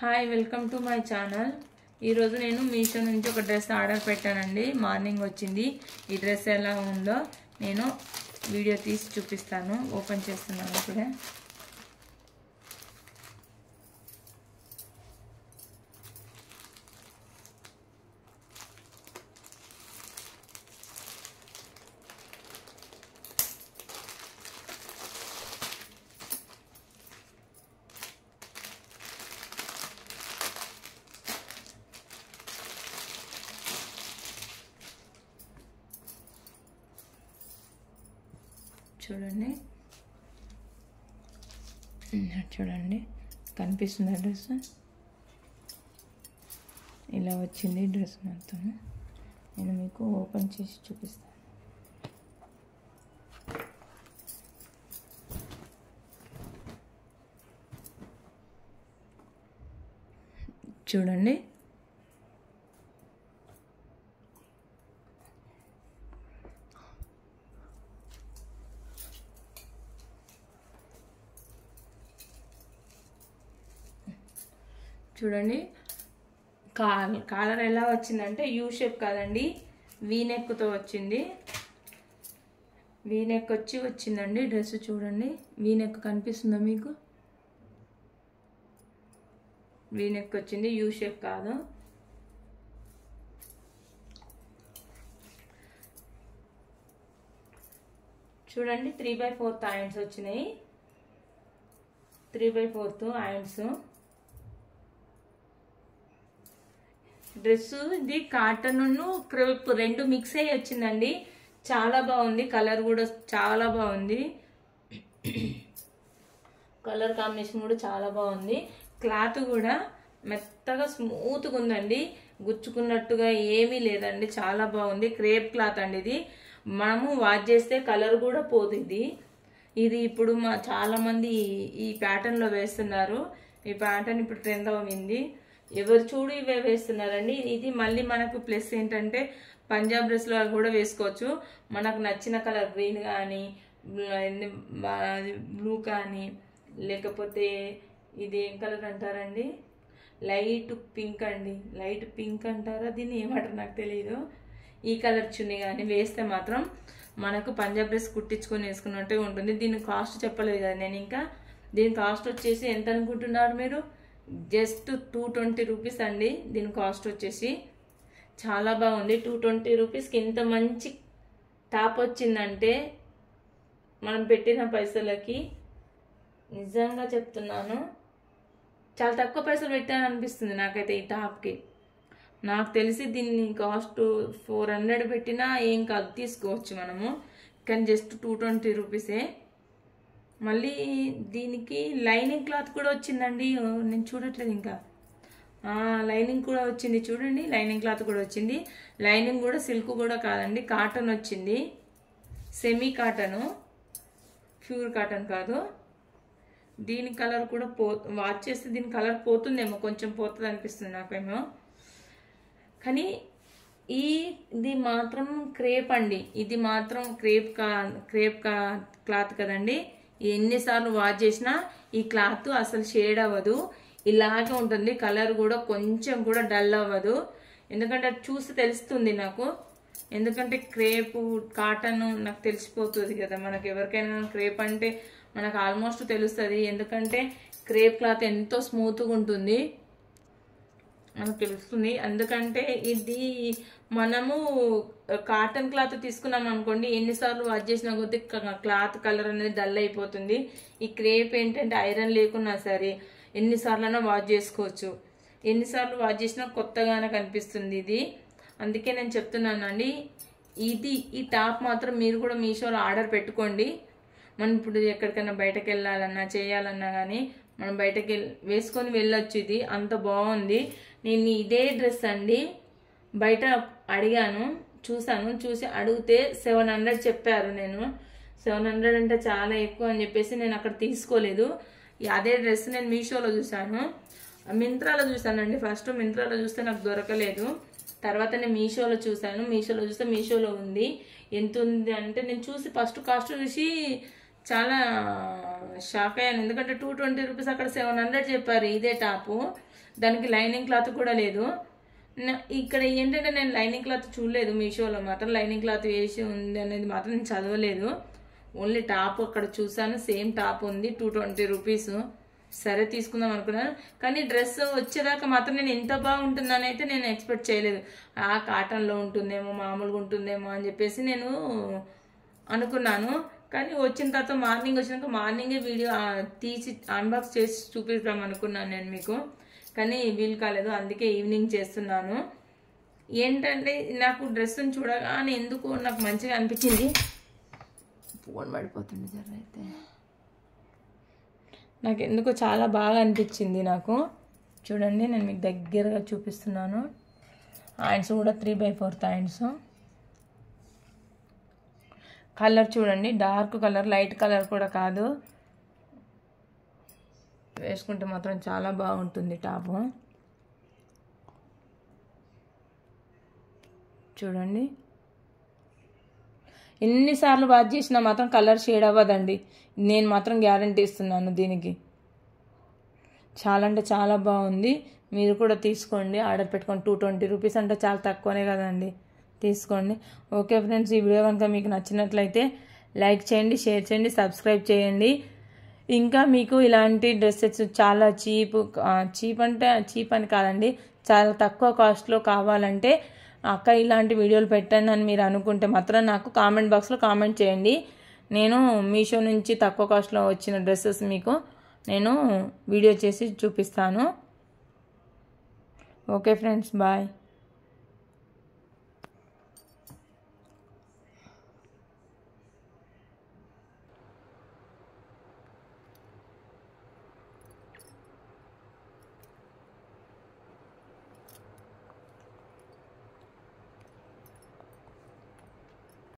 Hi welcome to my channel. ఈరోజు నేను మీషో నుంచి ఒక డ్రెస్ ఆర్డర్ పెట్టానండి. మార్నింగ్ వచ్చింది. ఈ డ్రెస్ ఎలా ఉందో నేను వీడియో తీసి చూపిస్తాను. ఓపెన్ చేస్తున్నాను ఇప్పుడే. చూడండి కనిపిస్తుంది డ్రెస్. ఇలా వచ్చింది డ్రెస్ మొత్తం. నేను మీకు ఓపెన్ చేసి చూపిస్తాను. చూడండి చూడండి కాలర్ ఎలా వచ్చిందంటే యూ షేప్ కాదండి, వీ నెక్తో వచ్చింది. వీ నెక్ వచ్చిందండి డ్రెస్. చూడండి వీ నెక్ కనిపిస్తుందా మీకు? వీ నెక్ వచ్చింది, యూ షేప్ కాదు. చూడండి 3/4 హ్యాండ్స్ వచ్చినాయి. 3/4 హ్యాండ్స్. డ్రెస్ ఇది కాటన్ క్రేప్ రెండు మిక్స్ అయ్యి వచ్చిందండి. చాలా బాగుంది. కలర్ కూడా చాలా బాగుంది. కలర్ కాంబినేషన్ కూడా చాలా బాగుంది. క్లాత్ కూడా మెత్తగా స్మూత్గా ఉందండి. గుచ్చుకున్నట్టుగా ఏమీ లేదండి. చాలా బాగుంది. క్రేప్ క్లాత్ అండి ఇది. మనము వాష్ చేస్తే కలర్ కూడా పోతుంది. ఇది ఇప్పుడు చాలా మంది ఈ ప్యాటర్న్లో వేస్తున్నారు. ఈ ప్యాటర్న్ ఇప్పుడు ట్రెండ్ అయింది. ఎవరు చూడు ఇవే వేస్తున్నారండి. ఇది మళ్ళీ మనకు ప్లస్ ఏంటంటే పంజాబ్ డ్రెస్లో కూడా వేసుకోవచ్చు. మనకు నచ్చిన కలర్ గ్రీన్ కానీ బ్లూ కానీ లేకపోతే ఇది ఏం కలర్ అంటారండి, లైట్ పింక్ అండి. లైట్ పింక్ అంటారా, దీన్ని ఏమంటారు నాకు తెలియదు. ఈ కలర్ చున్నీ కానీ వేస్తే మాత్రం మనకు పంజాబ్ డ్రెస్ కుట్టించుకొని వేసుకున్నట్టే ఉంటుంది. దీని కాస్ట్ చెప్పలేదు కదా నేను ఇంకా. దీని కాస్ట్ వచ్చేసి ఎంత అనుకుంటున్నారు మీరు? జస్ట్ 220 రూపీస్ అండి దీని కాస్ట్ వచ్చేసి. చాలా బాగుంది. 220 రూపీస్కి ఇంత మంచి టాప్ వచ్చిందంటే మనం పెట్టిన పైసలకి నిజంగా చెప్తున్నాను చాలా తక్కువ పైసలు పెట్టాను అనిపిస్తుంది నాకైతే ఈ టాప్కి. నాకు తెలిసి దీన్ని కాస్ట్ 400 పెట్టినా ఏం కాదు, తీసుకోవచ్చు మనము. కానీ జస్ట్ 220 రూపీసే. మళ్ళీ దీనికి లైనింగ్ క్లాత్ కూడా వచ్చిందండి. నేను చూడట్లేదు ఇంకా. లైనింగ్ కూడా వచ్చింది. చూడండి లైనింగ్ క్లాత్ కూడా వచ్చింది. లైనింగ్ కూడా సిల్క్ కూడా కాదండి, కాటన్ వచ్చింది. సెమీ కాటను, ప్యూర్ కాటన్ కాదు. దీని కలర్ కూడా వాచ్ చేస్తే దీని కలర్ పోతుందేమో, కొంచెం పోతుంది అనిపిస్తుంది నాకేమో. కానీ ఇది మాత్రం క్రేప్ అండి. ఇది మాత్రం క్రేప్ క్లాత్ కదండి. ఎన్నిసార్లు వాష్ చేసినా ఈ క్లాత్ అసలు షేడ్ అవ్వదు, ఇలాగే ఉంటుంది. కలర్ కూడా కొంచెం కూడా డల్ అవ్వదు. ఎందుకంటే అది చూసి తెలుస్తుంది నాకు. ఎందుకంటే క్రేప్ కాటన్ నాకు తెలిసిపోతుంది కదా. మనకు ఎవరికైనా క్రేప్ అంటే మనకు ఆల్మోస్ట్ తెలుస్తుంది. ఎందుకంటే క్రేప్ క్లాత్ ఎంతో స్మూత్గా ఉంటుంది మనకు తెలుస్తుంది. ఎందుకంటే ఇది మనము కాటన్ క్లాత్ తీసుకున్నాం అనుకోండి, ఎన్నిసార్లు వాష్ చేసినా కొద్దీ క్లాత్ కలర్ అనేది డల్ అయిపోతుంది. ఈ క్రేప్ ఏంటంటే ఐరన్ లేకున్నా సరే ఎన్నిసార్లైనా వాష్ చేసుకోవచ్చు. ఎన్నిసార్లు వాష్ చేసినా కొత్తగానే కనిపిస్తుంది ఇది. అందుకే నేను చెప్తున్నానండి, ఈ టాప్ మాత్రం మీరు కూడా మీషోలో ఆర్డర్ పెట్టుకోండి. మనం ఇప్పుడు ఎక్కడికైనా బయటకు వెళ్ళాలన్నా చేయాలన్నా కానీ మనం బయటకు వేసుకొని వెళ్ళొచ్చు. ఇది అంత బాగుంది. నేను ఇదే డ్రెస్ అండి బయట అడిగాను, చూసి అడిగితే 700 చెప్పారు. నేను 700 అంటే చాలా ఎక్కువ అని చెప్పేసి నేను అక్కడ తీసుకోలేదు. అదే డ్రెస్ నేను మీషోలో చూసాను, మింత్రాలో చూసానండి. ఫస్ట్ మింత్రాలో చూస్తే నాకు దొరకలేదు. తర్వాత నేను మీషోలో చూసాను. మీషోలో చూస్తే మీషోలో ఉంది. ఎంత ఉంది అంటే నేను చూసి ఫస్ట్ కాస్ట్ చూసి చాలా షాక్ అయ్యాను. ఎందుకంటే 220 రూపీస్, అక్కడ 700 చెప్పారు ఇదే టాపు. దానికి లైనింగ్ క్లాత్ కూడా లేదు. ఇక్కడ ఏంటంటే నేను లైనింగ్ క్లాత్ చూడలేదు మీషోలో మాత్రం. లైనింగ్ క్లాత్ వేసి ఉంది అనేది మాత్రం నేను చదవలేదు. ఓన్లీ టాప్ అక్కడ చూసాను, సేమ్ టాప్ ఉంది, 220 రూపీస్. సరే తీసుకుందాం అనుకున్నాను. కానీ డ్రెస్ వచ్చేదాకా మాత్రం నేను ఎంత బాగుంటుందని అయితే నేను ఎక్స్పెక్ట్ చేయలేదు. కాటన్లో ఉంటుందేమో, మామూలుగా ఉంటుందేమో అని చెప్పేసి నేను అనుకున్నాను. కానీ వచ్చిన తర్వాత మార్నింగ్ వచ్చినాక మార్నింగే వీడియో తీసి అన్బాక్స్ చేసి చూపిద్దాం అనుకున్నాను నేను మీకు. కానీ వీలు కాలేదు, అందుకే ఈవినింగ్ చేస్తున్నాను. ఏంటంటే నాకు డ్రెస్ని చూడగానే ఎందుకు నాకు మంచిగా అనిపించింది. ఫోన్ పడిపోతుంది జర అయితే. నాకు ఎందుకో చాలా బాగా అనిపించింది నాకు. చూడండి నేను మీకు దగ్గరగా చూపిస్తున్నాను. హ్యాండ్స్ కూడా 3/4 హ్యాండ్స్. కలర్ చూడండి, డార్క్ కలర్, లైట్ కలర్ కూడా కాదు. వేసుకుంటే మాత్రం చాలా బాగుంటుంది టాపు. చూడండి, ఎన్నిసార్లు వాష్ చేసినా మాత్రం కలర్ షేడ్ అవ్వదండి. నేను మాత్రం గ్యారంటీ ఇస్తున్నాను దీనికి. చాలా అంటే చాలా బాగుంది. మీరు కూడా తీసుకోండి, ఆర్డర్ పెట్టుకోండి. 220 రూపీస్ అంటే చాలా తక్కువనే కదండి, తీసుకోండి. ఓకే ఫ్రెండ్స్, ఈ వీడియో కనుక మీకు నచ్చినట్లయితే లైక్ చేయండి, షేర్ చేయండి, సబ్స్క్రైబ్ చేయండి. ఇంకా మీకు ఇలాంటి డ్రెస్సెస్ చాలా చీప్ అని కాదండి, చాలా తక్కువ కాస్ట్లో కావాలంటే అక్క ఇలాంటి వీడియోలు పెట్టండి అని మీరు అనుకుంటే మాత్రం నాకు కామెంట్ బాక్స్లో కామెంట్ చేయండి. నేను మీషో నుంచి తక్కువ కాస్ట్లో వచ్చిన డ్రెస్సెస్ మీకు నేను వీడియో చేసి చూపిస్తాను. Okay friends, bye.